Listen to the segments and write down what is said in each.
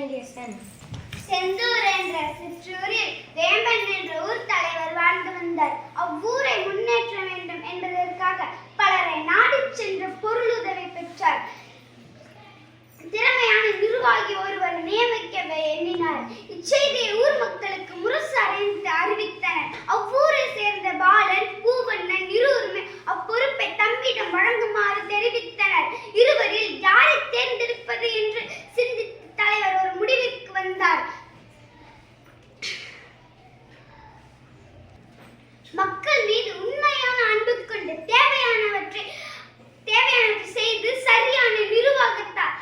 கணேசன். செந்தூர் என்ற சிற்றூரில் வேம்பன் என்ற ஊர் தலைவர் வாழ்ந்து வந்தார். அவ்வூரை முன்னேற்ற வேண்டும் என்பதற்காக பலரை நாடிச் சென்று பொருளுதவி பெற்றார். திறமையான நிர்வாகி ஒருவர் நியமிக்க எண்ணினார். இச்செய்தியை ஊர் மக்களுக்கு முரசு அறிவித்தனர். அவ்வூரை சேர்ந்த பாலன், பூவண்ணன் இருவருமே அப்பொறுப்பை தம்மிடம் வழங்குமாறு தெரிவித்தனர். இருவரில் யாரை தேர்ந்தெடுப்பது என்று சிந்தித்த தலைவர் ஒரு முடிவுக்கு வந்தார். மக்கள் மீது உண்மையான அன்பு கொண்டு தேவையானவற்றை செய்து சரியான நிர்வாகத்தார்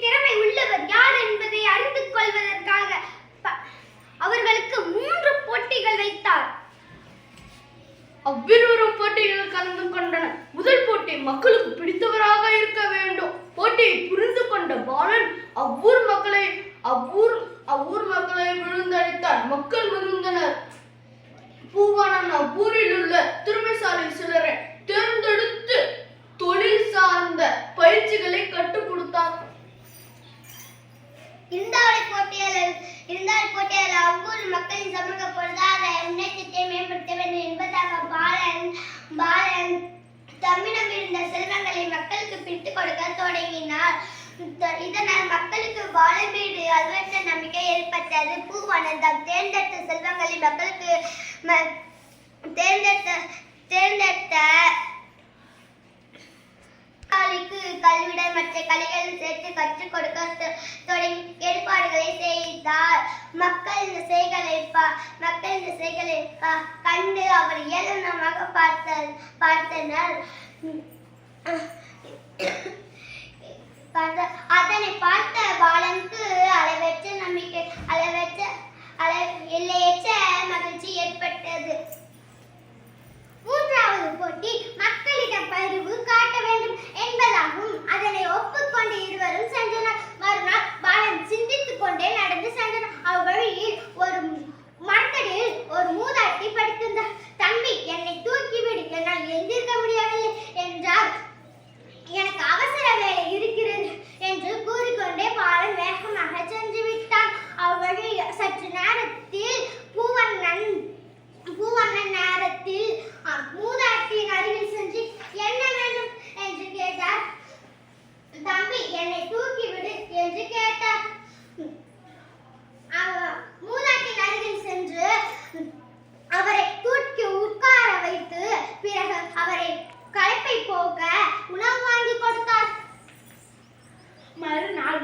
திறமை உள்ளவர் யார் என்பதை அறிந்து கொள்வதற்காக அவர்களுக்கு 3 போட்டிகள் வைத்தார். அவ்விருவரும் போட்டியில் கலந்து கொண்டனர். முதல் போட்டி மக்களுக்கு பிடித்தவராக இருக்க வேண்டும். போட்டியை புரிந்து கொண்ட பாலன் அவ்வூர் மக்களை விழுந்தடித்தார். மக்கள் விழுந்தனர். பூவண்ணன் அவ்வூரில் உள்ள திறமைசாலி சிலரை தேர்ந்தெடுத்து தொழில் சார்ந்த பயிற்சிகளை கற்றுக் கொடுத்தார். இரண்டாவது போட்டியாளர் அவ்வூர் மக்களின் சமூக பொருளாதார முன்னேற்றத்தை மேம்படுத்த வேண்டும் என்பதாக பாலன் தம்மிடம் இருந்த செல்வங்களை மக்களுக்கு பிரித்துக் கொடுக்க தொடங்கினார். இதனால் மக்களுக்கு பாலன் மீது அளவற்ற நம்பிக்கை ஏற்பட்டது. பூவண்ணன் தாம் தேர்ந்தெடுத்த செல்வங்களை மக்களுக்கு தேர்ந்தெடுத்த கல்வியுடன் மற்ற கலைகளும் சேர்த்து கற்றுக் கொடுக்க தொடங்கி ஏற்பாடுகளை செய்தார். மக்கள் இந்த செய்களை கண்டு அவர் ஏளனமாக பார்த்தனர். அதனை பார்த்த பாலனுக்கு எல்லையற்ற மகிழ்ச்சி ஏற்பட்டது. மூன்றாவது போட்டி மக்களிடம் பரிவு காட்ட வேண்டும் என்பதாகும். அதனை ஒப்புக்கொண்டு இருவரும் சென்றனர். மறுநாள் பாலன் சிந்தித்துக் கொண்டே நடந்து சென்றனர். அவ்வழியில் ஒரு மரத்தடியில் ஒரு மூதாட்டி படுத்திருந்தார். தம்பி, என்னை தூக்கிவிடு, என்னால் எழுந்திருக்க முடியவில்லை என்றார். எனக்கு அவசர வேலை இருக்கிறது என்று கூறிக்கொண்டே பாலன் வேகமாக சென்று விட்டான். அவ்வழி சற்று நேரத்தில் பூவண்ணன் மூதாட்டியின் அருகில் சென்று என்ன வேண்டும் என்று கேட்டார். தம்பி, என்னை தூக்கிவிடு என்று கேட்டார். மூதாட்டியின் அருகில் சென்று அவரை தூக்கி உட்கார வைத்து பிறகு அவரை களைப்பை போக்க உணவு வாங்கி கொடுத்தார். மறுநாள்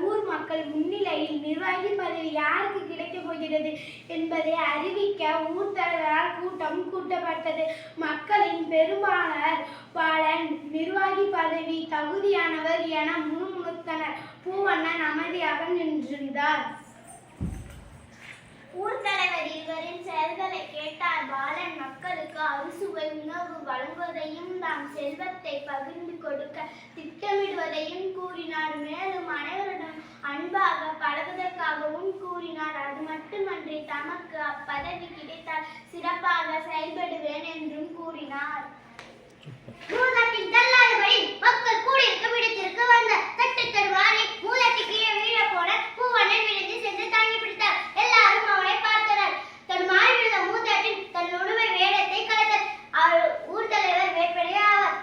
ஊர் மக்கள் முன்னிலையில் நிர்வாகி பதவி யாருக்கு கிடைக்கப் போகிறது என்பதை அறிவிக்க ஊர் தலைவரால் கூட்டம் கூட்டப்பட்டது. மக்களின் பெரும்பாலார் பாலன் நிர்வாகி பதவி தகுதியானவர் என முணுமுணுத்தனர். பூவண்ணன் அமைதியாக நின்றிருந்தார். ஊர் தலைவர் இருவரின் செயல்களை கேட்டார். பாலன் மக்களுக்கு அறுசுவை உணவு வழங்குவதையும் தாம் செல்வத்தை பகிர்ந்து கொடுக்க திட்டமிடுவதையும் கூறினார். மேலும் அனைவருடன் அன்பாக பழகுவதற்காகவும் கூறினார். அது மட்டுமன்றி தமக்கு அப்பதவி கிடைத்தால் சிறப்பாக செயல்படுவேன் என்றும் கூறினார். மூதாட்டின் தள்ளாதபடி மக்கள் கூடியிருக்க விடத்திற்கு வந்த தட்டு தருவாரி மூதாட்டி கீழே வீழ போன பூவண்ணன் விழுந்து சென்று தாங்கி பிடித்தார். எல்லாரும் அவனை பார்த்தனர். தடுமாறி விழுந்த மூதாட்டின் தன் உணவை வேடத்தை கலைத்தார். ஊர் தலைவர் வேப்பரே ஆவார்.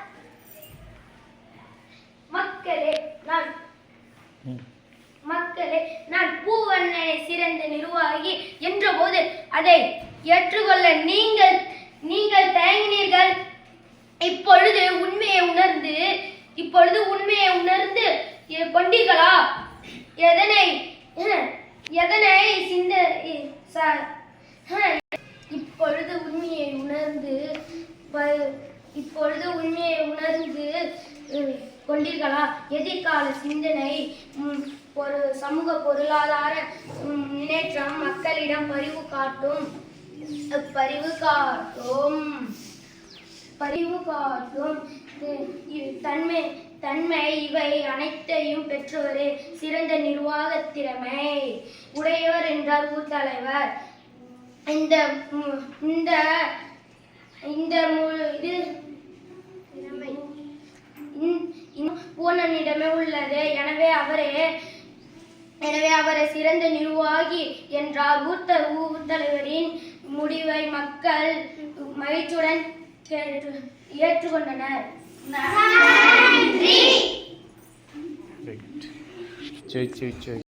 மக்களே, நான் பூவண்ணனை சிறந்த நிர்வாகி என்றபோது அதை ஏற்றுக்கொள்ள நீங்கள் தயங்கினீர்கள். இப்பொழுது உண்மையை உணர்ந்து கொண்டீர்களா? இப்பொழுது உண்மையை உணர்ந்து கொண்டீர்களா? எதிர்கால சிந்தனை, சமூக பொருளாதார முன்னேற்றம், மக்களிடம் பரிவு காட்டும் தன்மை இவை அனைத்தையும் பெற்றவரே சிறந்த நிர்வாக திறமை உடையவர் என்றார் ஊர் தலைவர். பூவண்ணனிடமே உள்ளது. எனவே அவரே எனவே அவரை சிறந்த நிர்வாகி என்றார். ஊர் தலைவரின் முடிவை மக்கள் மகிழ்ச்சியுடன் ஏற்றுக்கொண்டனர். Joy.